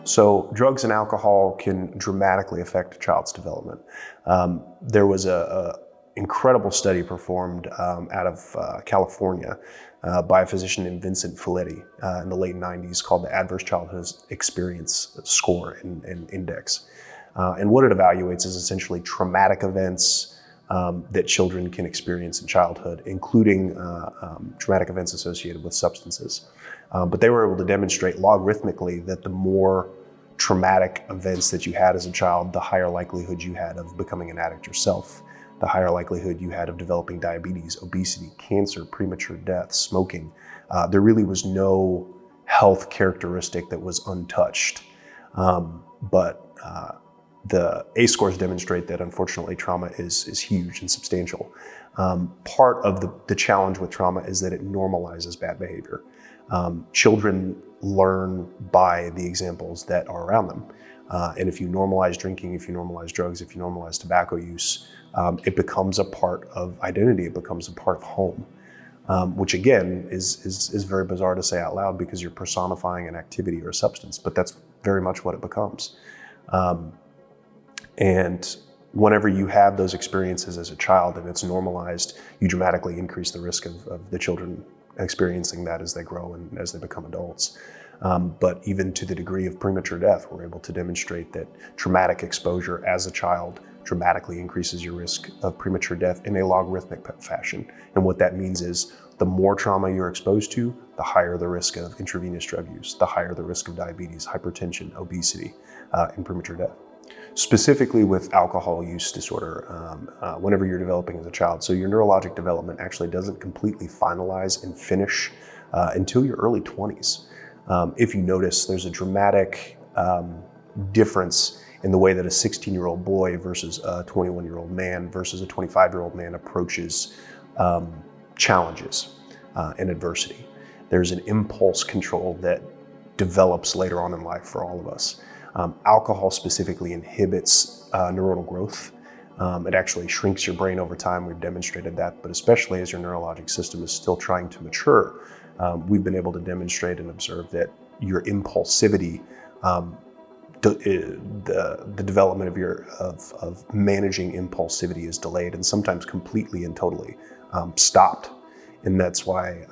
So drugs and alcohol can dramatically affect a child's development. There was a incredible study performed out of California by a physician named Vincent Folletti in the late 90s called the Adverse Childhood Experience Score and Index. And what it evaluates is essentially traumatic events that children can experience in childhood, including traumatic events associated with substances. But they were able to demonstrate logarithmically that the more traumatic events that you had as a child, the higher likelihood you had of becoming an addict yourself, the higher likelihood you had of developing diabetes, obesity, cancer, premature death, smoking. There really was no health characteristic that was untouched. The ACE scores demonstrate that unfortunately trauma is huge and substantial. Part of the challenge with trauma is that it normalizes bad behavior. Children learn by the examples that are around them. And if you normalize drinking, if you normalize drugs, if you normalize tobacco use, it becomes a part of identity, it becomes a part of home. Which again is very bizarre to say out loud because you're personifying an activity or a substance, but that's very much what it becomes. And whenever you have those experiences as a child and it's normalized, you dramatically increase the risk of the children experiencing that as they grow and as they become adults. But even to the degree of premature death, we're able to demonstrate that traumatic exposure as a child dramatically increases your risk of premature death in a logarithmic fashion. And what that means is the more trauma you're exposed to, the higher the risk of intravenous drug use, the higher the risk of diabetes, hypertension, obesity, and premature death. Specifically with alcohol use disorder, whenever you're developing as a child. So your neurologic development actually doesn't completely finalize and finish until your early 20s. If you notice, there's a dramatic difference in the way that a 16-year-old boy versus a 21-year-old man versus a 25-year-old man approaches challenges and adversity. There's an impulse control that develops later on in life for all of us. Alcohol specifically inhibits neuronal growth. It actually shrinks your brain over time. We've demonstrated that, but especially as your neurologic system is still trying to mature, we've been able to demonstrate and observe that your impulsivity, the development of managing impulsivity is delayed and sometimes completely and totally stopped. And that's why,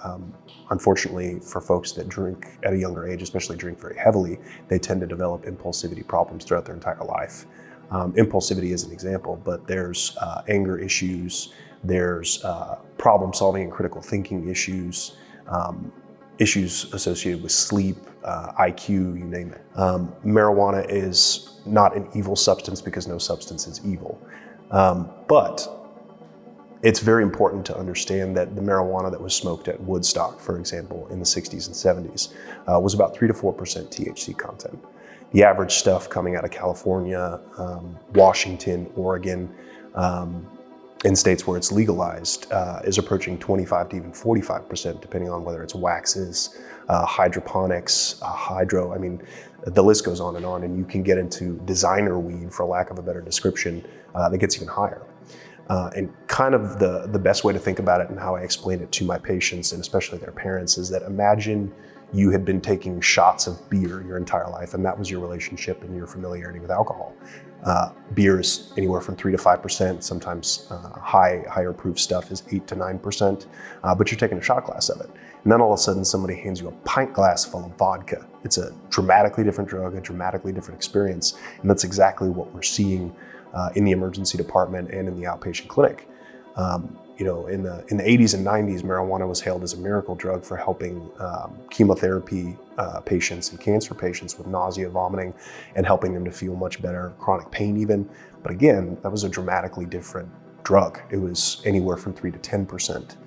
unfortunately, for folks that drink at a younger age, especially drink very heavily, they tend to develop impulsivity problems throughout their entire life. Impulsivity is an example, but there's anger issues, there's problem solving and critical thinking issues, issues associated with sleep, IQ, you name it. Marijuana is not an evil substance because no substance is evil. But it's very important to understand that the marijuana that was smoked at Woodstock, for example, in the 60s and 70s, was about 3 to 4% THC content. The average stuff coming out of California, Washington, Oregon, in states where it's legalized, is approaching 25 to even 45%, depending on whether it's waxes, hydroponics, hydro. I mean, the list goes on, and you can get into designer weed, for lack of a better description, that gets even higher. And kind of the best way to think about it and how I explain it to my patients and especially their parents is that imagine you had been taking shots of beer your entire life and that was your relationship and your familiarity with alcohol. Beer is anywhere from 3 to 5%, sometimes higher proof stuff is 8 to 9%, but you're taking a shot glass of it. And then all of a sudden somebody hands you a pint glass full of vodka. It's a dramatically different drug, a dramatically different experience, and that's exactly what we're seeing in the emergency department and in the outpatient clinic. In the 80s and 90s, marijuana was hailed as a miracle drug for helping chemotherapy patients and cancer patients with nausea, vomiting, and helping them to feel much better, chronic pain even. But again, that was a dramatically different drug. It was anywhere from 3 to 10%,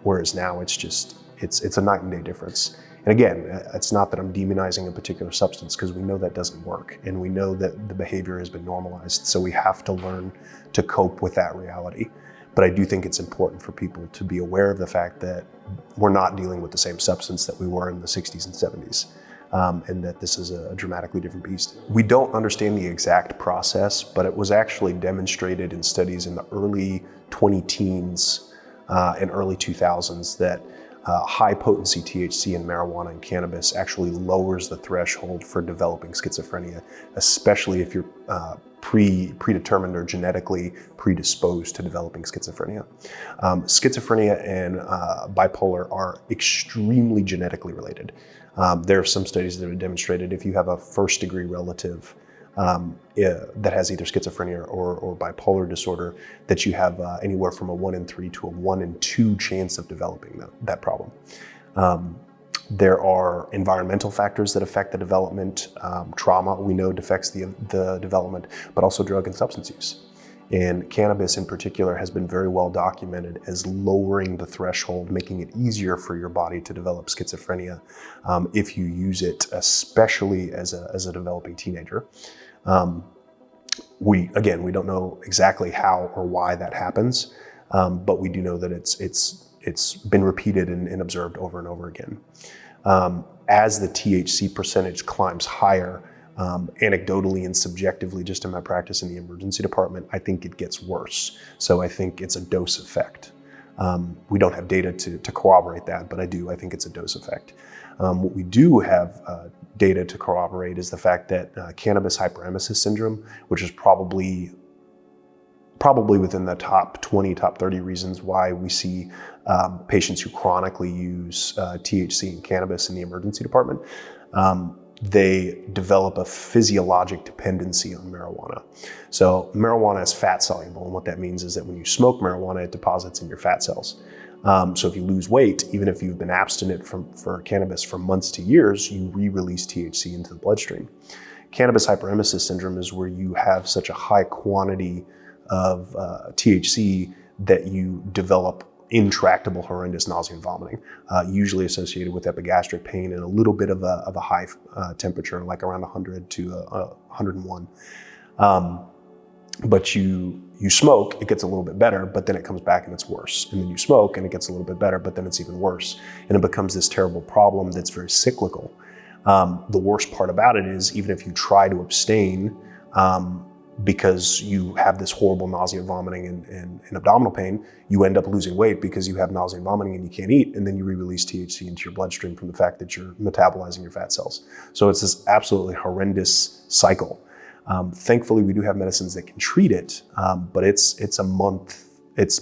whereas now it's a night and day difference. And again, it's not that I'm demonizing a particular substance because we know that doesn't work and we know that the behavior has been normalized. So we have to learn to cope with that reality. But I do think it's important for people to be aware of the fact that we're not dealing with the same substance that we were in the 60s and 70s, and that this is a dramatically different beast. We don't understand the exact process, but it was actually demonstrated in studies in the early 20-teens and early 2000s that high potency THC in marijuana and cannabis actually lowers the threshold for developing schizophrenia, especially if you're predetermined or genetically predisposed to developing schizophrenia. Schizophrenia and bipolar are extremely genetically related. There are some studies that have demonstrated if you have a first-degree relative that has either schizophrenia or bipolar disorder, that you have anywhere from a 1 in 3 to a 1 in 2 chance of developing that problem. There are environmental factors that affect the development. Trauma, we know, affects the development, but also drug and substance use. And cannabis in particular has been very well documented as lowering the threshold, making it easier for your body to develop schizophrenia if you use it, especially as a developing teenager. We don't know exactly how or why that happens, but we do know that it's been repeated and observed over and over again. As the THC percentage climbs higher, anecdotally and subjectively, just in my practice in the emergency department, I think it gets worse. So I think it's a dose effect. We don't have data to corroborate that, but I think it's a dose effect. What we do have data to corroborate is the fact that cannabis hyperemesis syndrome, which is probably within the top 20, top 30 reasons why we see patients who chronically use THC and cannabis in the emergency department, they develop a physiologic dependency on marijuana. So marijuana is fat soluble, and what that means is that when you smoke marijuana, it deposits in your fat cells. So if you lose weight, even if you've been abstinent for cannabis for months to years, you re-release THC into the bloodstream. Cannabis hyperemesis syndrome is where you have such a high quantity of THC that you develop intractable, horrendous nausea and vomiting, usually associated with epigastric pain and a little bit of a high temperature, like around 100 to 101. But you smoke, it gets a little bit better, but then it comes back and it's worse. And then you smoke and it gets a little bit better, but then it's even worse. And it becomes this terrible problem that's very cyclical. The worst part about it is even if you try to abstain, because you have this horrible nausea, vomiting, and abdominal pain, you end up losing weight because you have nausea and vomiting and you can't eat, and then you re-release THC into your bloodstream from the fact that you're metabolizing your fat cells. So it's this absolutely horrendous cycle. Thankfully, we do have medicines that can treat it, but it's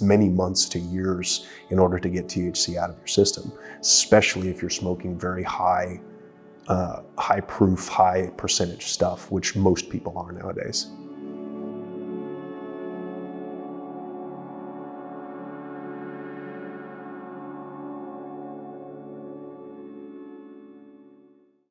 many months to years in order to get THC out of your system, especially if you're smoking very high proof, high percentage stuff, which most people are nowadays.